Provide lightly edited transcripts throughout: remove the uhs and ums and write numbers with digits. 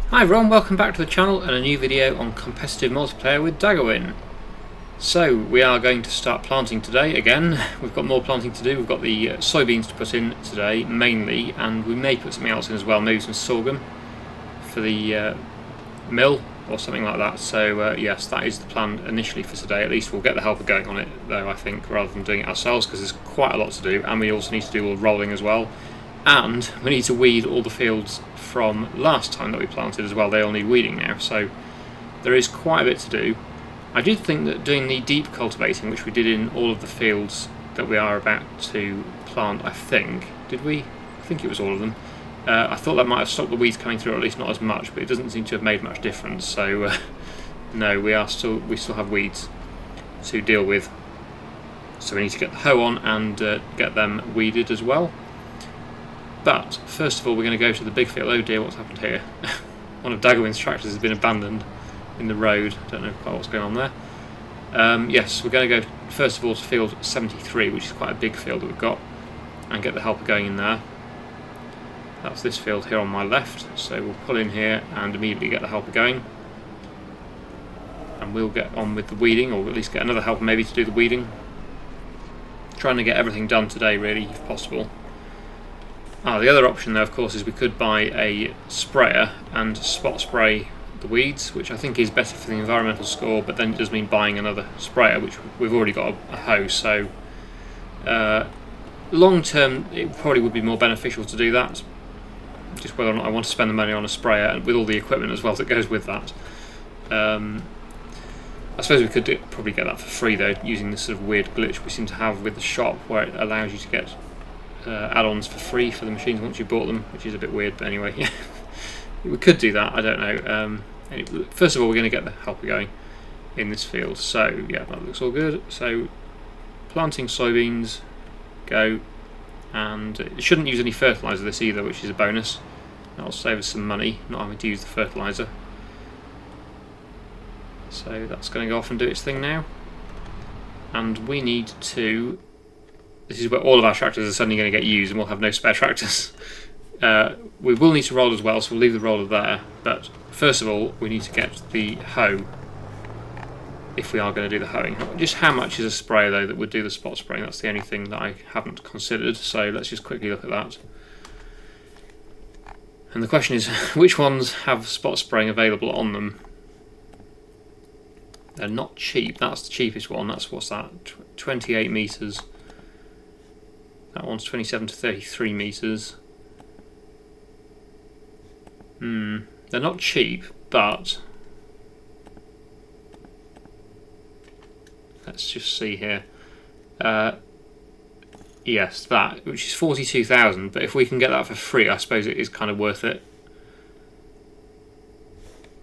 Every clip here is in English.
Hi everyone, welcome back to the channel and a new video on competitive multiplayer with Daggerwin. So we are going to start planting today again. We've got more planting to do. We've got the soybeans to put in today mainly, and we may put something else in as well, maybe some sorghum for the mill or something like that. So yes, that is the plan initially for today. At least we'll get the helper going on it though, I think, rather than doing it ourselves, because there's quite a lot to do, and we also need to do all the rolling as well. And we need to weed all the fields from last time that we planted as well. They all need weeding now, so there is quite a bit to do. I did think that doing the deep cultivating, which we did in all of the fields that we are about to plant, I think, did we? I think it was all of them. I thought that might have stopped the weeds coming through, or at least not as much, but it doesn't seem to have made much difference. So no, we still have weeds to deal with. So we need to get the hoe on and get them weeded as well. But first of all, we're going to go to the big field. Oh dear, what's happened here? One of Daggerwin's tractors has been abandoned in the road. Don't know quite what's going on there. Yes, we're going to go first of all to field 73, which is quite a big field that we've got, and get the helper going in there. That's this field here on my left, so we'll pull in here and immediately get the helper going. And we'll get on with the weeding, or at least get another helper maybe to do the weeding. Trying to get everything done today, really, if possible. The other option though, of course, is we could buy a sprayer and spot spray the weeds, which I think is better for the environmental score, but then it does mean buying another sprayer, which we've already got a hoe, so long term it probably would be more beneficial to do that. Just whether or not I want to spend the money on a sprayer and with all the equipment as well that goes with that. I suppose we could probably get that for free though, using this sort of weird glitch we seem to have with the shop, where it allows you to get add-ons for free for the machines once you bought them, which is a bit weird, but anyway, we could do that. I don't know. Anyway, first of all, we're going to get the helper going in this field. So yeah, that looks all good. So planting soybeans, go, and it shouldn't use any fertiliser this either, which is a bonus. That'll save us some money not having to use the fertiliser. So that's going to go off and do its thing now, and we need to. This is where all of our tractors are suddenly going to get used and we'll have no spare tractors. We will need to roll as well, so we'll leave the roller there. But first of all, we need to get the hoe, if we are going to do the hoeing. Just how much is a sprayer though that would do the spot spraying? That's the only thing that I haven't considered, so let's just quickly look at that. And the question is, which ones have spot spraying available on them? They're not cheap. That's the cheapest one. That's, what's that, 28 metres. That one's 27 to 33 metres. They're not cheap, but let's just see here. Yes, that, which is 42,000, but if we can get that for free, I suppose it is kind of worth it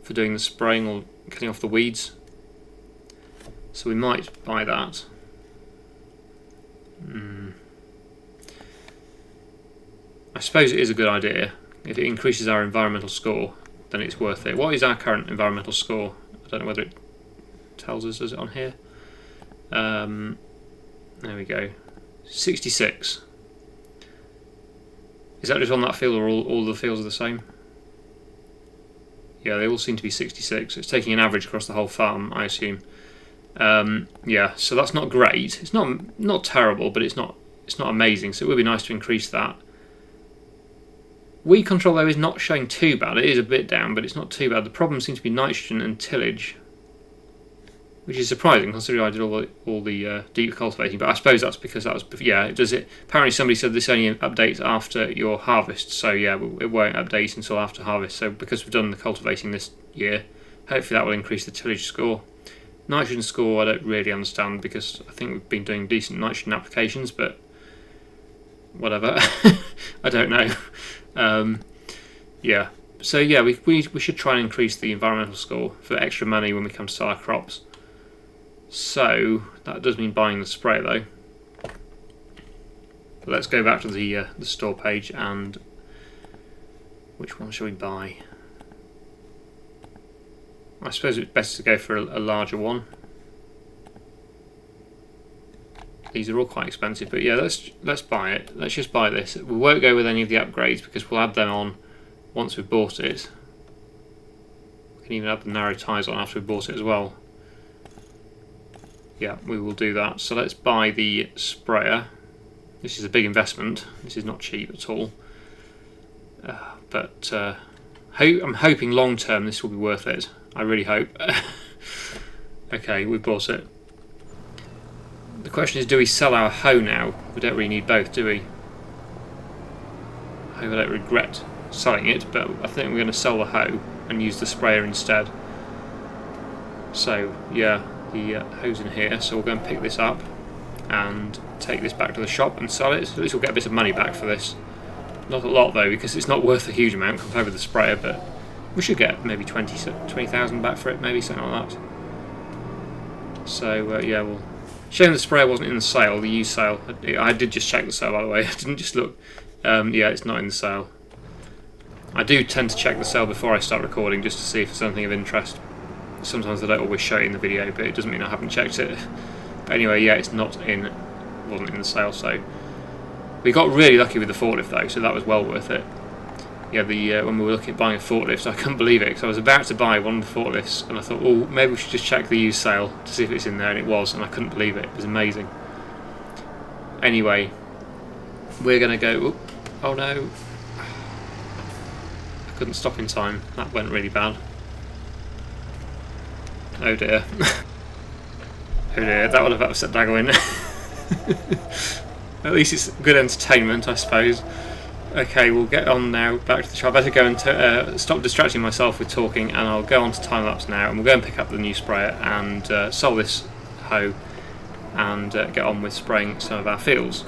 for doing the spraying or cutting off the weeds. So we might buy that. I suppose it is a good idea. If it increases our environmental score, then it's worth it. What is our current environmental score? I don't know whether it tells us, does it on here? There we go. 66. Is that just on that field, or all the fields are the same? Yeah, they all seem to be 66. It's taking an average across the whole farm, I assume. Yeah, so that's not great. It's not terrible, but it's not amazing. So it would be nice to increase that. Weed control though is not showing too bad. It is a bit down, but it's not too bad. The problem seems to be nitrogen and tillage, which is surprising considering I did all the deep cultivating. But I suppose that's because that was, yeah, it does it. Apparently somebody said this only updates after your harvest, so yeah, it won't update until after harvest. So because we've done the cultivating this year, hopefully that will increase the tillage score. Nitrogen score I don't really understand, because I think we've been doing decent nitrogen applications, but whatever. I don't know. Yeah, so yeah, we should try and increase the environmental score for extra money when we come to sell our crops. So that does mean buying the spray though. But let's go back to the store page, and which one should we buy? I suppose it's best to go for a larger one. These are all quite expensive, but yeah, let's buy it. Let's just buy this. We won't go with any of the upgrades because we'll add them on once we've bought it. We can even have the narrow tyres on after we bought it as well. Yeah, we will do that. So let's buy the sprayer. This is a big investment. This is not cheap at all. But I'm hoping long term this will be worth it. I really hope. Okay, we bought it. The question is, do we sell our hoe now? We don't really need both, do we? I hope I don't regret selling it, but I think we're going to sell the hoe and use the sprayer instead. So yeah, the hoe's in here, so we'll go and pick this up and take this back to the shop and sell it. So at least we'll get a bit of money back for this. Not a lot though, because it's not worth a huge amount compared with the sprayer, but we should get maybe 20,000 back for it, maybe something like that. So yeah, well, shame the sprayer wasn't in the sale, the used sale. I did just check the sale, by the way. I didn't just look. Yeah, it's not in the sale. I do tend to check the sale before I start recording just to see if it's something of interest. Sometimes I don't always show it in the video, but it doesn't mean I haven't checked it. But anyway, yeah, it's not in, wasn't in the sale, so we got really lucky with the forklift though, so that was well worth it. Yeah, when we were looking at buying a forklift, I couldn't believe it because I was about to buy one of the forklifts, and I thought, oh, maybe we should just check the used sale to see if it's in there, and it was, and I couldn't believe it. It was amazing. Anyway, we're gonna go. Oh no! I couldn't stop in time. That went really bad. Oh dear. Oh dear, that would have upset Daggerwin. At least it's good entertainment, I suppose. Okay, we'll get on now, back to the shop. I better go and stop distracting myself with talking, and I'll go on to time-lapse now, and we'll go and pick up the new sprayer and sell this hoe and get on with spraying some of our fields.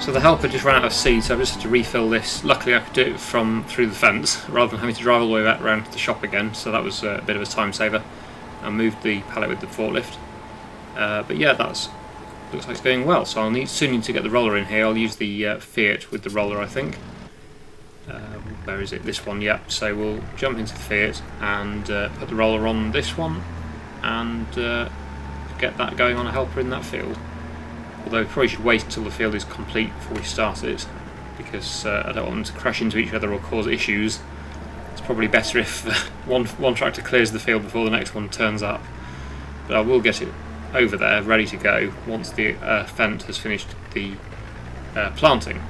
So the helper just ran out of seed, so I just had to refill this. Luckily I could do it from through the fence rather than having to drive all the way back around to the shop again, so that was a bit of a time saver. I moved the pallet with the forklift. But yeah, looks like it's going well, so I'll soon need to get the roller in here. I'll use the Fiat with the roller, I think. Where is it? This one, yeah. So we'll jump into the Fiat and put the roller on this one and get that going on a helper in that field. Although we probably should wait until the field is complete before we start it, because I don't want them to crash into each other or cause issues. It's probably better if one tractor clears the field before the next one turns up. But I will get it over there, ready to go, once the Fent has finished the planting.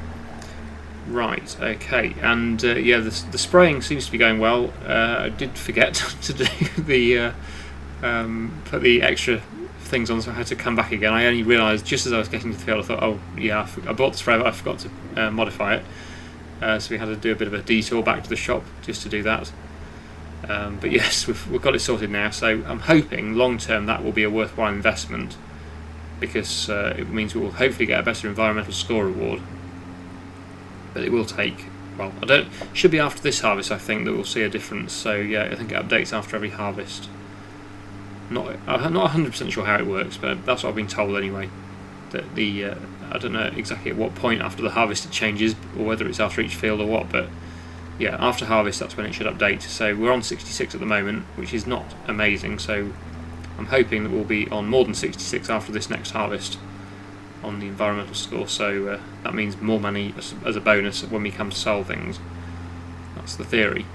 Right, okay, and yeah, the spraying seems to be going well. I did forget to do the put the extra things on, so I had to come back again. I only realised just as I was getting to the field, I thought, oh yeah, I bought the sprayer, but I forgot to modify it. So we had to do a bit of a detour back to the shop just to do that. But yes, we've got it sorted now, so I'm hoping long term that will be a worthwhile investment, because it means we will hopefully get a better environmental score reward. But it will take, well, should be after this harvest I think that we'll see a difference. So yeah, I think it updates after every harvest. I'm not 100% sure how it works, but that's what I've been told anyway. That I don't know exactly at what point after the harvest it changes, or whether it's after each field or what, but yeah, after harvest that's when it should update. So we're on 66 at the moment, which is not amazing, so I'm hoping that we'll be on more than 66 after this next harvest on the environmental score, so that means more money as a bonus when we come to sell things. That's the theory.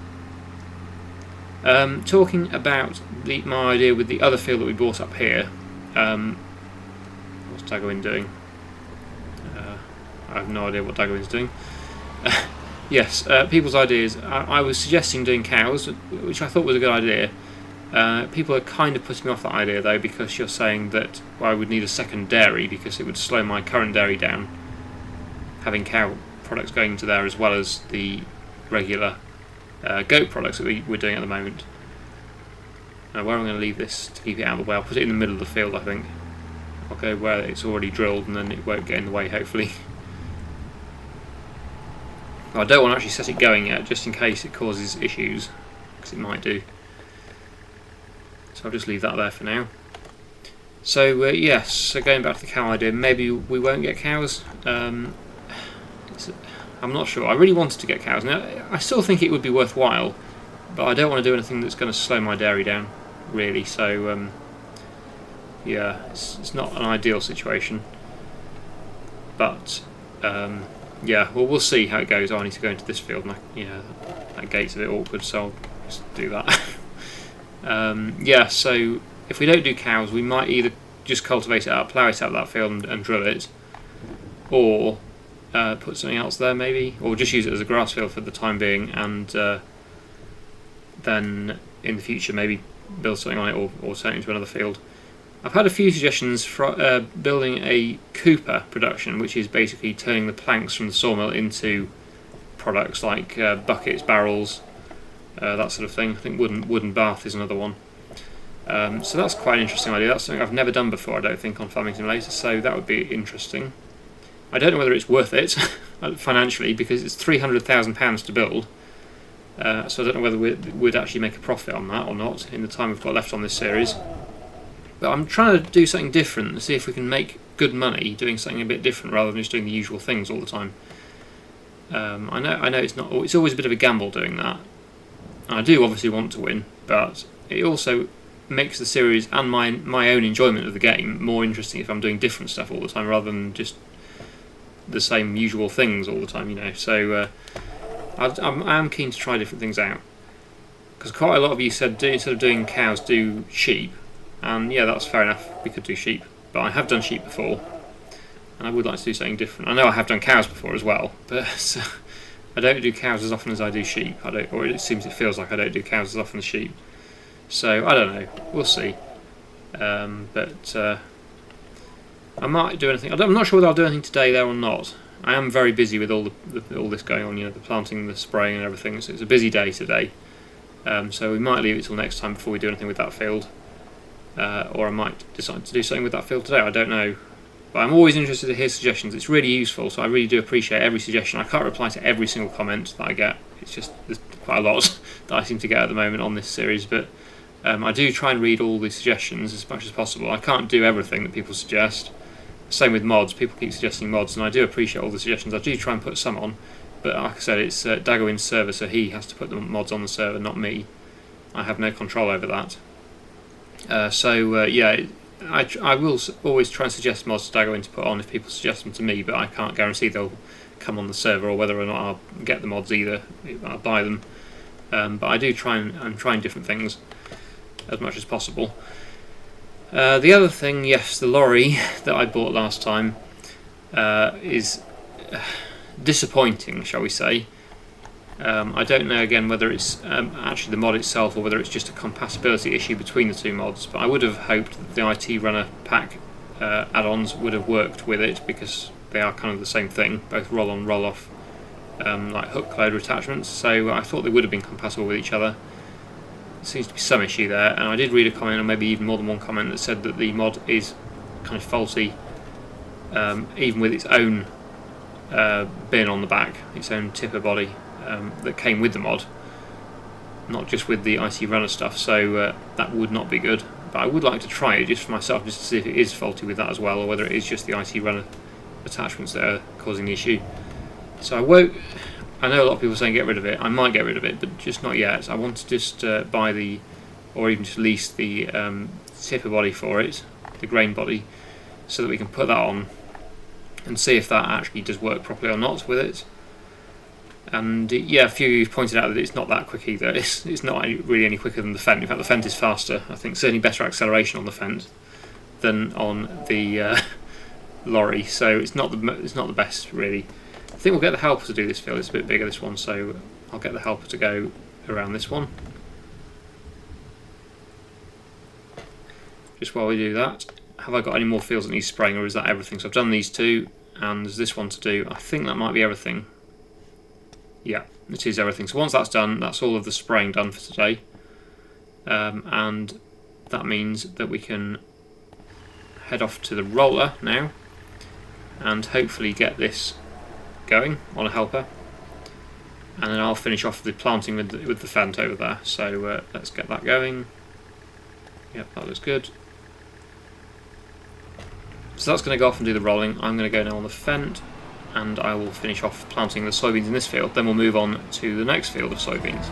Talking about my idea with the other field that we brought up here, what's Daggerwin doing? I have no idea what Daggerwin's doing. Yes, people's ideas. I was suggesting doing cows, which I thought was a good idea. People are kind of putting me off that idea though, because you're saying that I would need a second dairy because it would slow my current dairy down, having cow products going into there as well as the regular goat products that we're doing at the moment. Where am I going to leave this to keep it out of the way? I'll put it in the middle of the field, I think. I'll go where it's already drilled and then it won't get in the way, hopefully. I don't want to actually set it going yet, just in case it causes issues, because it might do. So I'll just leave that there for now. So yes, so going back to the cow idea, maybe we won't get cows. I'm not sure. I really wanted to get cows. Now, I still think it would be worthwhile, but I don't want to do anything that's going to slow my dairy down, really. So yeah, it's not an ideal situation. But yeah, well, we'll see how it goes. I need to go into this field, and that gate's a bit awkward, so I'll just do that. Yeah, so if we don't do cows, we might either just cultivate it up, plough it out of that field and drill it, or put something else there maybe, or just use it as a grass field for the time being, and then in the future maybe build something on it or turn it into another field. I've had a few suggestions for building a cooper production, which is basically turning the planks from the sawmill into products like buckets, barrels, that sort of thing. I think wooden bath is another one. So that's quite an interesting idea. That's something I've never done before, I don't think, on Farming Simulator, so that would be interesting. I don't know whether it's worth it financially, because it's £300,000 to build, so I don't know whether we'd actually make a profit on that or not in the time we've got left on this series. But I'm trying to do something different and see if we can make good money doing something a bit different rather than just doing the usual things all the time. I know it's always a bit of a gamble doing that. I do obviously want to win, but it also makes the series and my own enjoyment of the game more interesting if I'm doing different stuff all the time rather than just the same usual things all the time, So I am keen to try different things out, because quite a lot of you said instead of doing cows, do sheep. And yeah, that's fair enough, we could do sheep, but I have done sheep before and I would like to do something different. I know I have done cows before as well, but I don't do cows as often as I do sheep. Or it feels like I don't do cows as often as sheep. So I don't know, we'll see. But I might do anything. I'm not sure whether I'll do anything today there or not. I am very busy with all this going on, the planting, the spraying and everything, so it's a busy day today. So we might leave it till next time before we do anything with that field. Or I might decide to do something with that field today, I don't know. But I'm always interested to hear suggestions. It's really useful, so I really do appreciate every suggestion. I can't reply to every single comment that I get. It's just there's quite a lot that I seem to get at the moment on this series, but I do try and read all the suggestions as much as possible. I can't do everything that people suggest. Same with mods. People keep suggesting mods, and I do appreciate all the suggestions. I do try and put some on, but like I said, it's Daggerwin's server, so he has to put the mods on the server, not me. I have no control over that. Yeah, I will always try and suggest mods to Daggerwin to put on if people suggest them to me, but I can't guarantee they'll come on the server or whether or not I'll get the mods either. I'll buy them, but I do try and I'm trying different things as much as possible. The other thing, yes, the lorry that I bought last time is disappointing, shall we say. I don't know again whether it's actually the mod itself or whether it's just a compatibility issue between the two mods, but I would have hoped that the IT Runner pack add-ons would have worked with it, because they are kind of the same thing, both roll-on, roll-off like hook loader attachments, so I thought they would have been compatible with each other. seems to be some issue there, and I did read a comment, or maybe even more than one comment, that said that the mod is kind of faulty, even with its own bin on the back, its own tipper body that came with the mod, not just with the IC runner stuff, so that would not be good. But I would like to try it just for myself, just to see if it is faulty with that as well, or whether it is just the IC runner attachments that are causing the issue. So I know a lot of people are saying get rid of it. I might get rid of it, but just not yet. I want to just buy the, or even just lease the tipper body for it, the grain body, so that we can put that on and see if that actually does work properly or not with it. And yeah, a few have pointed out that it's not that quick either. It's not really any quicker than the Fent. In fact, the Fent is faster. I think certainly better acceleration on the Fent than on the lorry. So it's not the best really. I think we'll get the helper to do this field. It's a bit bigger, this one, so I'll get the helper to go around this one. Just while we do that, have I got any more fields that need spraying, or is that everything? So I've done these two, and there's this one to do. I think that might be everything. Yeah, it is everything. So once that's done, that's all of the spraying done for today. And that means that we can head off to the roller now and hopefully get this going on a helper. And then I'll finish off the planting with the Fent over there. So let's get that going. Yep, that looks good. So that's going to go off and do the rolling. I'm going to go now on the Fent, and I will finish off planting the soybeans in this field. Then we'll move on to the next field of soybeans.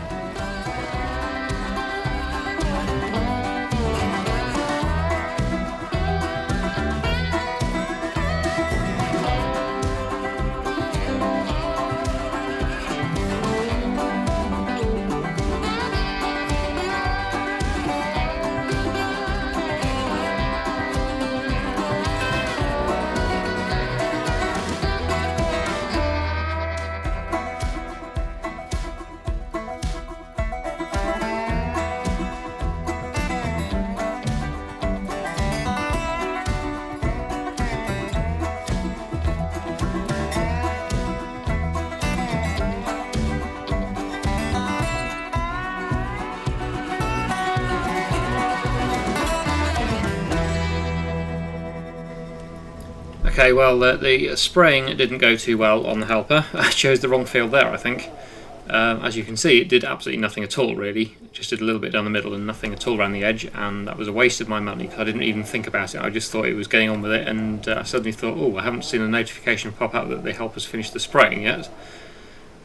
Okay, well, the spraying didn't go too well on the helper. I chose the wrong field there, I think. As you can see, it did absolutely nothing at all, really. It just did a little bit down the middle and nothing at all around the edge, and that was a waste of my money because I didn't even think about it. I just thought it was getting on with it, and I suddenly thought, oh, I haven't seen a notification pop up that they help us finish the spraying yet.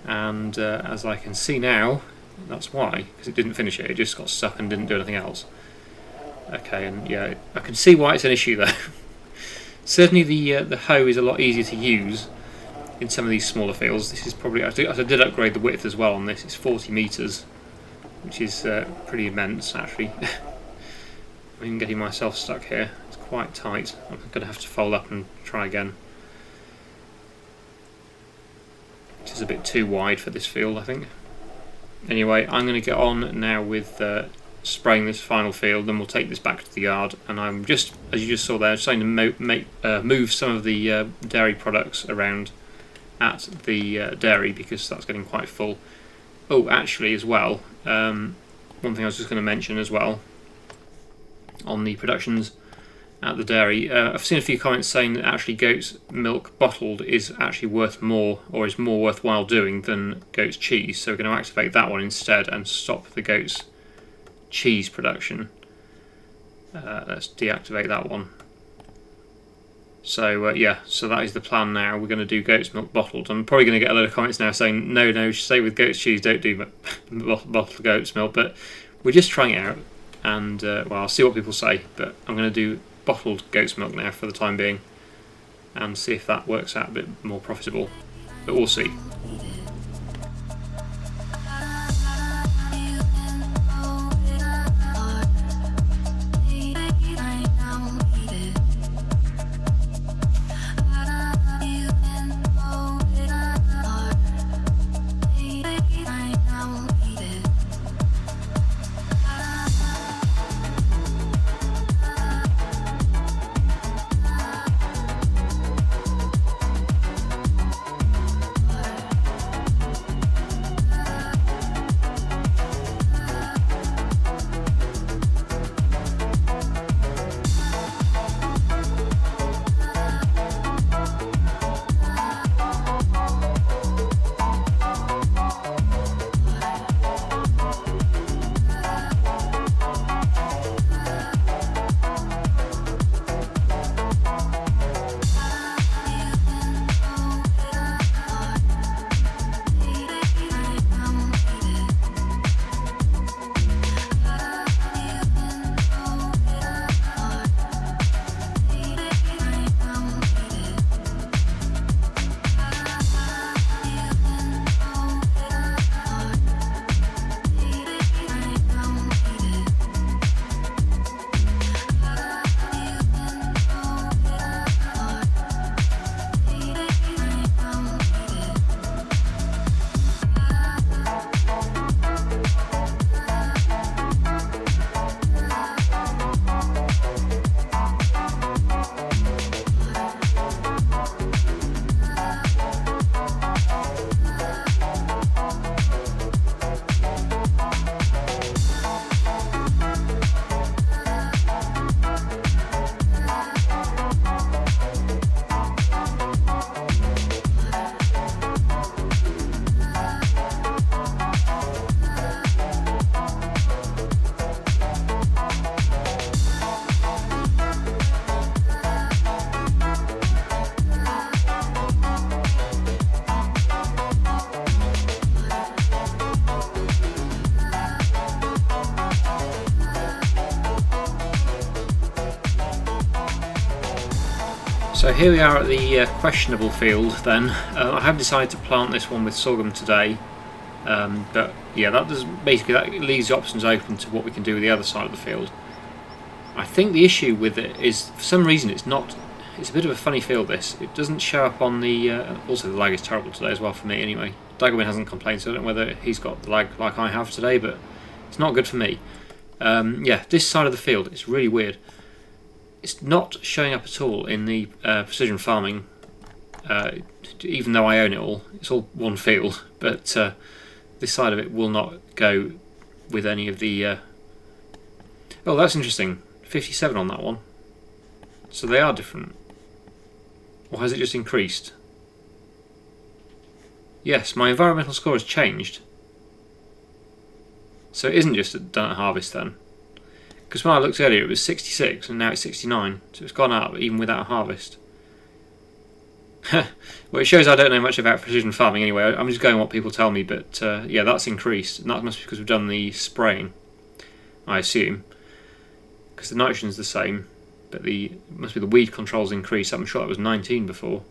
And as I can see now, that's why, because it didn't finish it. It just got stuck and didn't do anything else. Okay, and yeah, I can see why it's an issue though. Certainly the hoe is a lot easier to use in some of these smaller fields. This is probably, I did upgrade the width as well on this. It's 40 metres, which is pretty immense actually. I'm even getting myself stuck here. It's quite tight. I'm going to have to fold up and try again. Which is a bit too wide for this field, I think. Anyway, I'm going to get on now with spraying this final field, then we'll take this back to the yard, and I'm just, as you just saw there, trying to move some of the dairy products around at the dairy because that's getting quite full. Oh, actually as well, one thing I was just going to mention as well on the productions at the dairy, I've seen a few comments saying that actually goat's milk bottled is actually worth more, or is more worthwhile doing than goat's cheese, so we're going to activate that one instead and stop the goat's cheese production. Let's deactivate that one. So yeah, so that is the plan now. We're going to do goat's milk bottled. I'm probably going to get a lot of comments now saying no, stay with goat's cheese, don't do bottled goat's milk, but we're just trying it out, and well, I'll see what people say, but I'm going to do bottled goat's milk now for the time being and see if that works out a bit more profitable, but we'll see. So here we are at the questionable field then. I have decided to plant this one with sorghum today, but yeah, that leaves the options open to what we can do with the other side of the field. I think the issue with it is, for some reason, it's a bit of a funny field this. It doesn't show up on the, also the lag is terrible today as well for me anyway. Daggerwin hasn't complained, so I don't know whether he's got the lag like I have today, but it's not good for me. Yeah, this side of the field, it's really weird. It's not showing up at all in the precision farming, even though I own it all. It's all one field, but this side of it will not go with any of the... Oh, that's interesting. 57 on that one. So they are different. Or has it just increased? Yes, my environmental score has changed. So it isn't just done at harvest then. Because when I looked earlier it was 66 and now it's 69, so it's gone up even without a harvest. Well, it shows I don't know much about precision farming anyway. I'm just going on what people tell me, but yeah, that's increased, and that must be because we've done the spraying, I assume. Because the nitrogen's the same, but it must be the weed control's increased. I'm sure that was 19 before.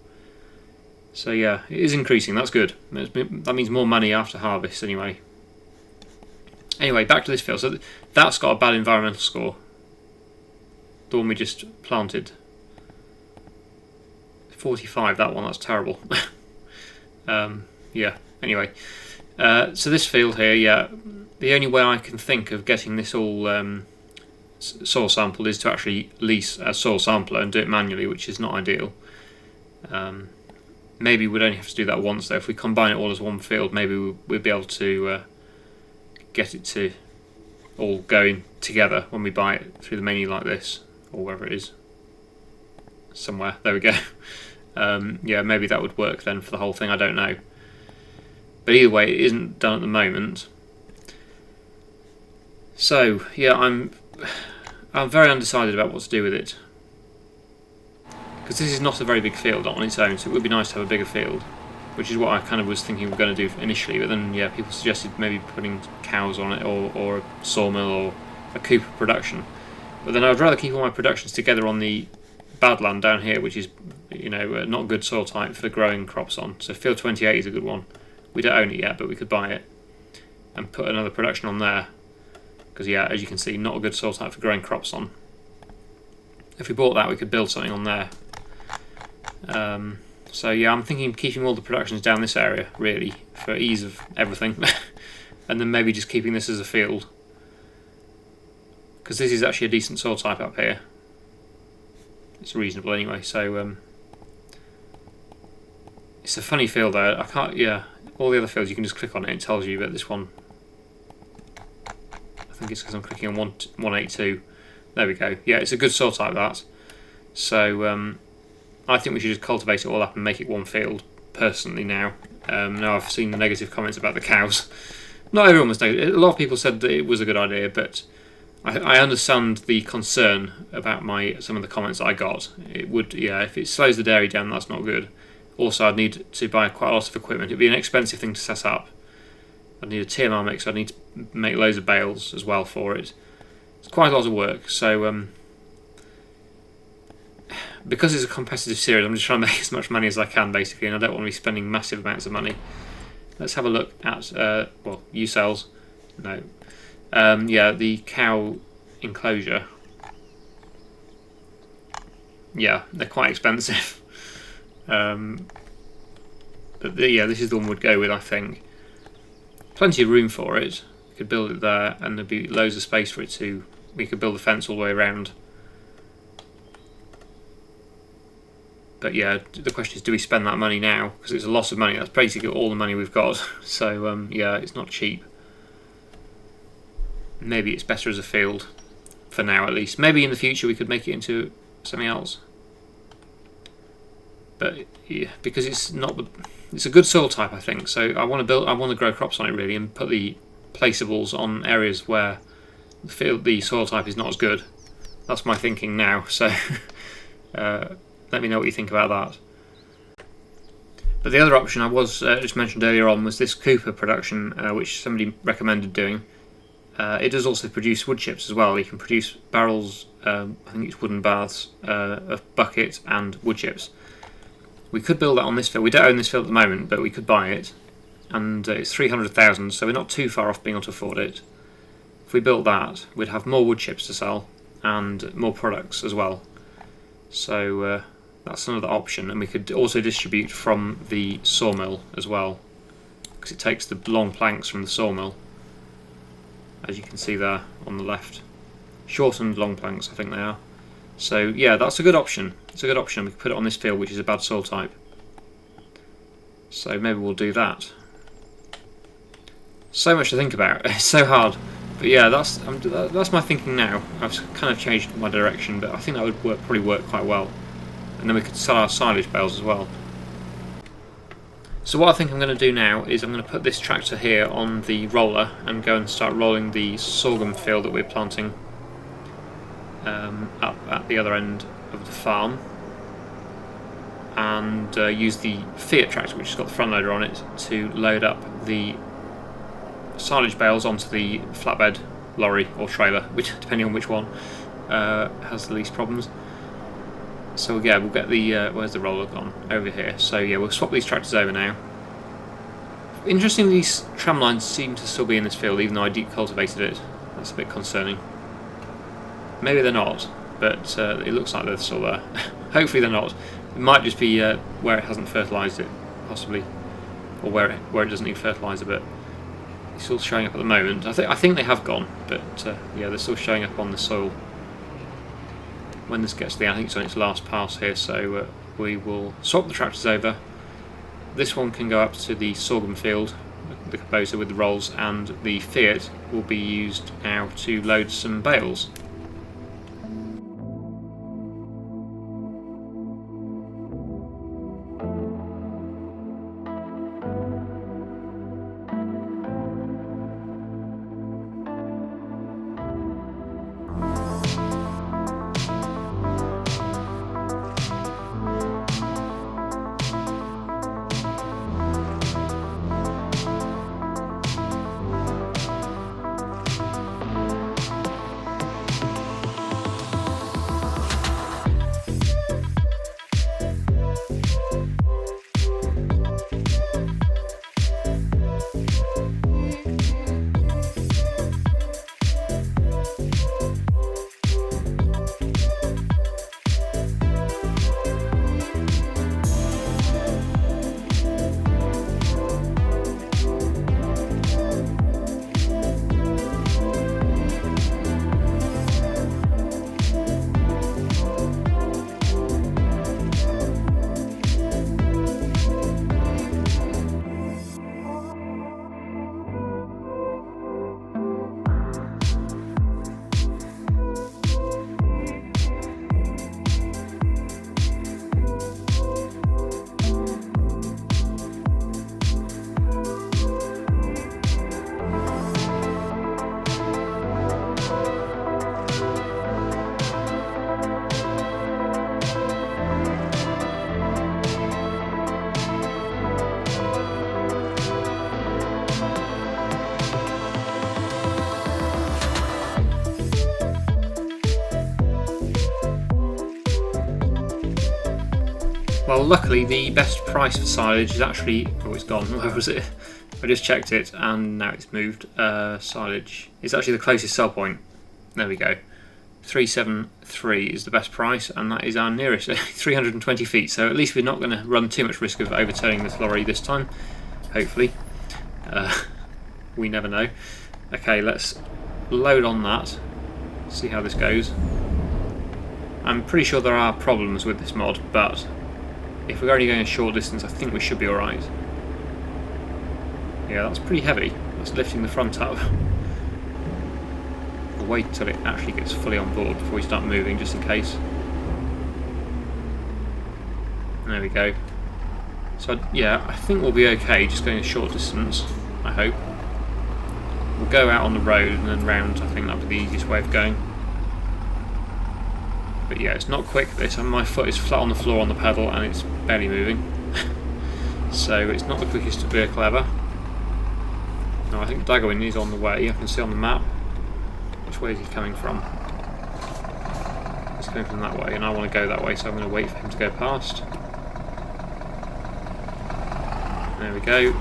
So yeah, it is increasing, that's good. That means more money after harvest anyway. Anyway, back to this field. So that's got a bad environmental score. The one we just planted. 45, that one, that's terrible. Yeah, anyway. So this field here, yeah, the only way I can think of getting this all soil sampled is to actually lease a soil sampler and do it manually, which is not ideal. Maybe we'd only have to do that once though. If we combine it all as one field, maybe we'd be able to get it to all going together when we buy it through the menu like this, or wherever it is. Somewhere, there we go. Yeah, maybe that would work then for the whole thing, I don't know. But either way, it isn't done at the moment. So, yeah, I'm very undecided about what to do with it. Because this is not a very big field on its own, so it would be nice to have a bigger field. Which is what I kind of was thinking we were going to do initially, but then yeah, people suggested maybe putting cows on it, or a sawmill, or a coop of production. But then I would rather keep all my productions together on the badland down here, which is, you know, not good soil type for growing crops on. So field 28 is a good one. We don't own it yet, but we could buy it and put another production on there. Because yeah, as you can see, not a good soil type for growing crops on. If we bought that, we could build something on there. So yeah, I'm thinking of keeping all the productions down this area, really, for ease of everything. And then maybe just keeping this as a field. Because this is actually a decent soil type up here. It's reasonable anyway, so... it's a funny field though, I can't... yeah, all the other fields you can just click on it and it tells you, but this one... I think it's because I'm clicking on 182. There we go. Yeah, it's a good soil type, that. So, I think we should just cultivate it all up and make it one field, personally, now. Now I've seen the negative comments about the cows. Not everyone was negative. A lot of people said that it was a good idea, but I understand the concern about some of the comments that I got. It would, yeah, if it slows the dairy down, that's not good. Also, I'd need to buy quite a lot of equipment. It'd be an expensive thing to set up. I'd need a TMR mixer. I'd need to make loads of bales as well for it. It's quite a lot of work, so... because it's a competitive series, I'm just trying to make as much money as I can, basically, and I don't want to be spending massive amounts of money. Let's have a look at, well, U-cells. No. Yeah, the cow enclosure. Yeah, they're quite expensive. But yeah, this is the one we'd go with, I think. Plenty of room for it. We could build it there, and there'd be loads of space for it to... We could build the fence all the way around. But yeah, the question is, do we spend that money now? Because it's a lot of money. That's basically all the money we've got. So yeah, it's not cheap. Maybe it's better as a field, for now at least. Maybe in the future we could make it into something else. But yeah, because it's not it's a good soil type, I think. So I want to grow crops on it really, and put the placeables on areas where the soil type is not as good. That's my thinking now. So. Let me know what you think about that. But the other option I was just mentioned earlier on was this Cooper production, which somebody recommended doing. It does also produce wood chips as well. You can produce barrels, I think it's wooden baths, a bucket and wood chips. We could build that on this field. We don't own this field at the moment, but we could buy it. And it's 300,000, so we're not too far off being able to afford it. If we built that, we'd have more wood chips to sell and more products as well. So that's another option, and we could also distribute from the sawmill as well, because it takes the long planks from the sawmill, as you can see there on the left. Shortened long planks, I think they are. So yeah, that's a good option. It's a good option. We can put it on this field, which is a bad soil type. So maybe we'll do that. So much to think about. It's so hard. But yeah, that's my thinking now. I've kind of changed my direction, but I think that would probably work quite well. And then we could sell our silage bales as well. So what I think I'm going to do now is I'm going to put this tractor here on the roller and go and start rolling the sorghum field that we're planting up at the other end of the farm, and use the Fiat tractor, which has got the front loader on it, to load up the silage bales onto the flatbed lorry or trailer, which, depending on which one, has the least problems. So yeah, we'll get the where's the roller gone? Over here. So yeah, we'll swap these tractors over now. Interestingly, these tram lines seem to still be in this field, even though I deep cultivated it. That's a bit concerning. Maybe they're not, but it looks like they're still there. Hopefully they're not. It might just be where it hasn't fertilised it, possibly, or where it doesn't need fertiliser, but it's still showing up at the moment. I think they have gone, but yeah, they're still showing up on the soil. When this gets there, I think it's on its last pass here, so we will swap the tractors over. This one can go up to the sorghum field, the composer with the rolls, and the Fiat will be used now to load some bales. Well, luckily the best price for silage is actually... oh, it's gone. Where was it? I just checked it and now it's moved. Silage. It's actually the closest sell point. There we go. 373 is the best price, and that is our nearest. 320 feet, so at least we're not going to run too much risk of overturning this lorry this time. Hopefully. We never know. Okay, let's load on that. See how this goes. I'm pretty sure there are problems with this mod, but if we're only going a short distance, I think we should be alright. Yeah, that's pretty heavy. That's lifting the front up. We'll wait until it actually gets fully on board before we start moving, just in case. There we go. So yeah, I think we'll be okay just going a short distance, I hope. We'll go out on the road and then round. I think that'll be the easiest way of going. But yeah, it's not quick this, and my foot is flat on the floor on the pedal and it's barely moving. So it's not the quickest vehicle ever. No, I think Daggerwin is on the way. I can see on the map. Which way is he coming from? He's coming from that way, and I want to go that way, so I'm going to wait for him to go past. There we go.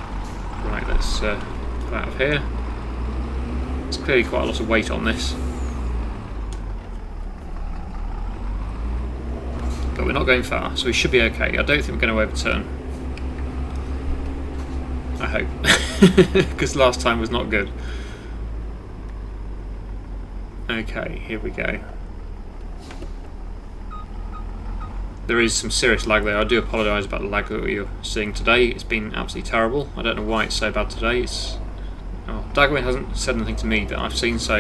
Right, let's get out of here. There's clearly quite a lot of weight on this. But we're not going far, so we should be okay. I don't think we're going to overturn. I hope. Because last time was not good. Okay, here we go. There is some serious lag there. I do apologise about the lag that you're seeing today. It's been absolutely terrible. I don't know why it's so bad today. Daggerwin hasn't said anything to me that I've seen, so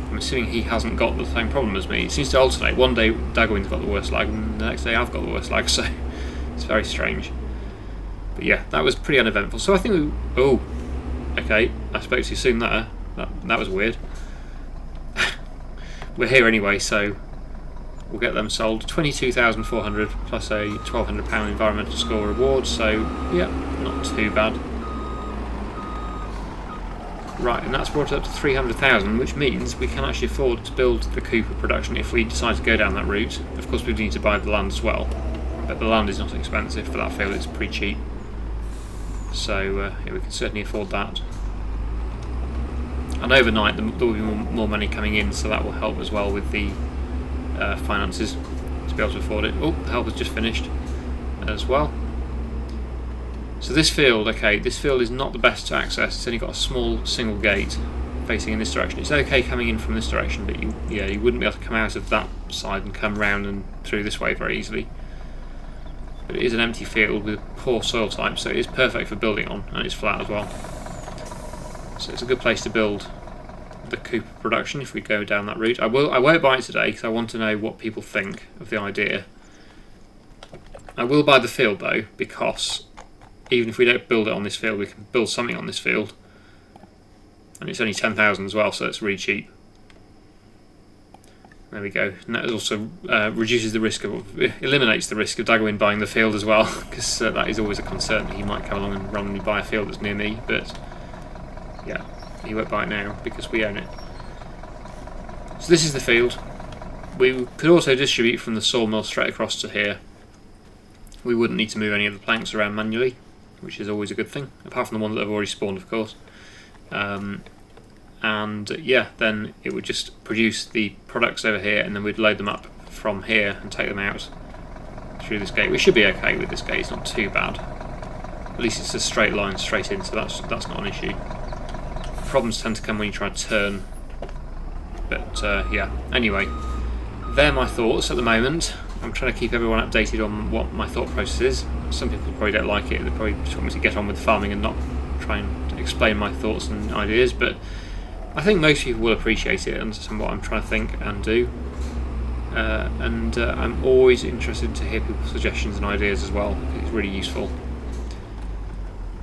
I'm assuming he hasn't got the same problem as me. It seems to alternate. One day Daggerwin's got the worst lag, and the next day I've got the worst lag, so it's very strange. But yeah, that was pretty uneventful. So I think we... Oh, okay. I spoke too soon there. That was weird. We're here anyway, so we'll get them sold. 22,400 plus a £1,200 environmental score reward, so yeah, not too bad. Right, and that's brought it up to 300,000, which means we can actually afford to build the Cooper production if we decide to go down that route. Of course, we need to buy the land as well, but the land is not expensive for that field, it's pretty cheap. So yeah, we can certainly afford that. And overnight there will be more money coming in, so that will help as well with the finances to be able to afford it. Oh, the help has just finished as well. So this field, okay, this field is not the best to access. It's only got a small single gate facing in this direction. It's okay coming in from this direction, but you wouldn't be able to come out of that side and come round and through this way very easily. But it is an empty field with poor soil type, so it is perfect for building on, and it's flat as well. So it's a good place to build the Cooper production if we go down that route. I won't buy it today because I want to know what people think of the idea. I will buy the field though, because even if we don't build it on this field, we can build something on this field, and it's only 10,000 as well, so it's really cheap. There we go. And that also reduces the risk of, eliminates the risk of Daggerwin buying the field as well, because that is always a concern that he might come along and randomly buy a field that's near me, but yeah, he won't buy it now because we own it. So this is the field. We could also distribute from the sawmill straight across to here. We wouldn't need to move any of the planks around manually, which is always a good thing, apart from the ones that have already spawned, of course. And yeah, then it would just produce the products over here, and then we'd load them up from here and take them out through this gate. We should be okay with this gate, it's not too bad. At least it's a straight line straight in, so that's not an issue. Problems tend to come when you try to turn, but yeah, anyway, they're my thoughts at the moment. I'm trying to keep everyone updated on what my thought process is. Some people probably don't like it, they probably just want me to get on with farming and not try and explain my thoughts and ideas, but I think most people will appreciate it and understand what I'm trying to think and do. And I'm always interested to hear people's suggestions and ideas as well, it's really useful.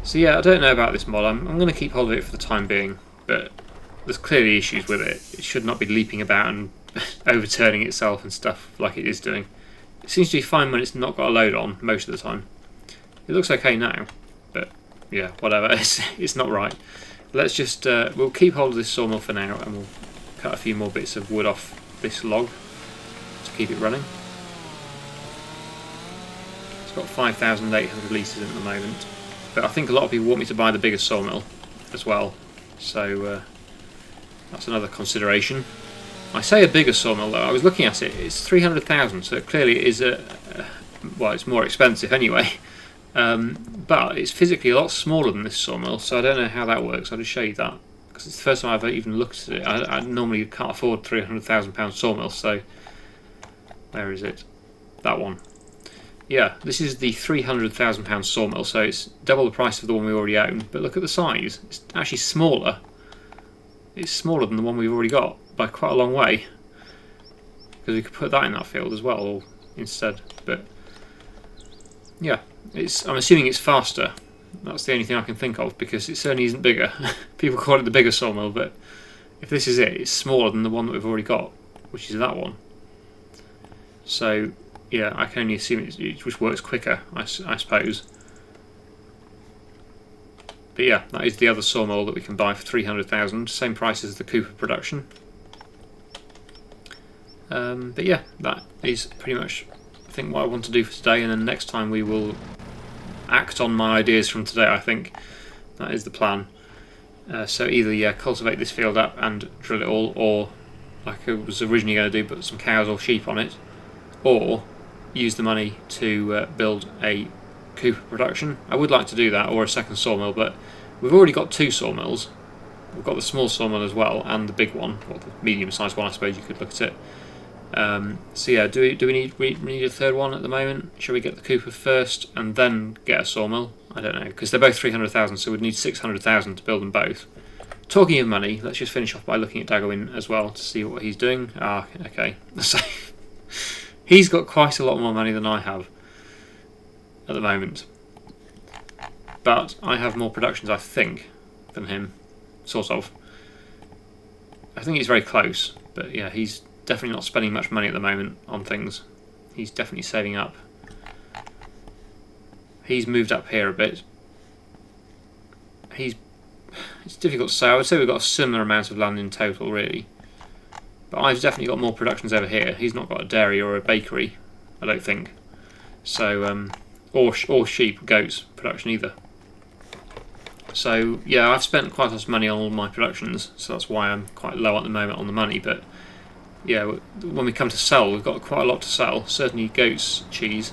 So yeah, I don't know about this mod. I'm going to keep hold of it for the time being, but there's clearly issues with it. It should not be leaping about and overturning itself and stuff like it is doing. It seems to be fine when it's not got a load on most of the time. It looks okay now, but yeah, whatever, it's not right. Let's just, we'll keep hold of this sawmill for now, and we'll cut a few more bits of wood off this log to keep it running. It's got 5,800 litres in at the moment, but I think a lot of people want me to buy the bigger sawmill as well, so that's another consideration. I say a bigger sawmill though, I was looking at it, it's 300,000, so clearly it is well, it's more expensive anyway. But it's physically a lot smaller than this sawmill, so I don't know how that works. I'll just show you that, because it's the first time I've even looked at it. I normally can't afford £300,000 sawmill, so where is it? That one. Yeah, this is the £300,000 sawmill, so it's double the price of the one we already own, but look at the size. It's actually smaller. It's smaller than the one we've already got by quite a long way, because we could put that in that field as well instead, but yeah, I'm assuming it's faster. That's the only thing I can think of, because it certainly isn't bigger. People call it the bigger sawmill, but if this is it, it's smaller than the one that we've already got, which is that one. So yeah, I can only assume it just works quicker, I suppose. But yeah, that is the other sawmill that we can buy for 300,000, same price as the Cooper production. But yeah, that is pretty much, I think, what I want to do for today, and then next time we will act on my ideas from today. I think that is the plan. So either cultivate this field up and drill it all, or like I was originally going to do, put some cows or sheep on it, or use the money to build a coop of production. I would like to do that, or a second sawmill, but we've already got 2 sawmills. We've got the small sawmill as well, and the big one, or the medium-sized one, I suppose you could look at it. So yeah, do we need a third one at the moment? Shall we get the cooper first and then get a sawmill? I don't know, because they're both 300,000, so we'd need 600,000 to build them both. Talking of money, let's just finish off by looking at Daggerwin as well to see what he's doing. Ah, okay. So he's got quite a lot more money than I have at the moment, but I have more productions, I think, than him, sort of. I think he's very close, but yeah, he's definitely not spending much money at the moment on things. He's definitely saving up. He's moved up here a bit. It's difficult to say. I would say we've got a similar amount of land in total, really. But I've definitely got more productions over here. He's not got a dairy or a bakery, I don't think. So, or sheep, goats production either. So yeah, I've spent quite a lot of money on all my productions, so that's why I'm quite low at the moment on the money. But yeah, when we come to sell, we've got quite a lot to sell. Certainly goat's cheese,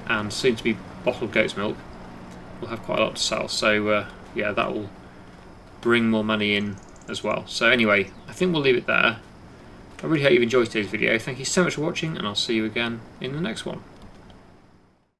and soon to be bottled goat's milk. We'll have quite a lot to sell. So yeah, that will bring more money in as well. So anyway, I think we'll leave it there. I really hope you've enjoyed today's video. Thank you so much for watching, and I'll see you again in the next one.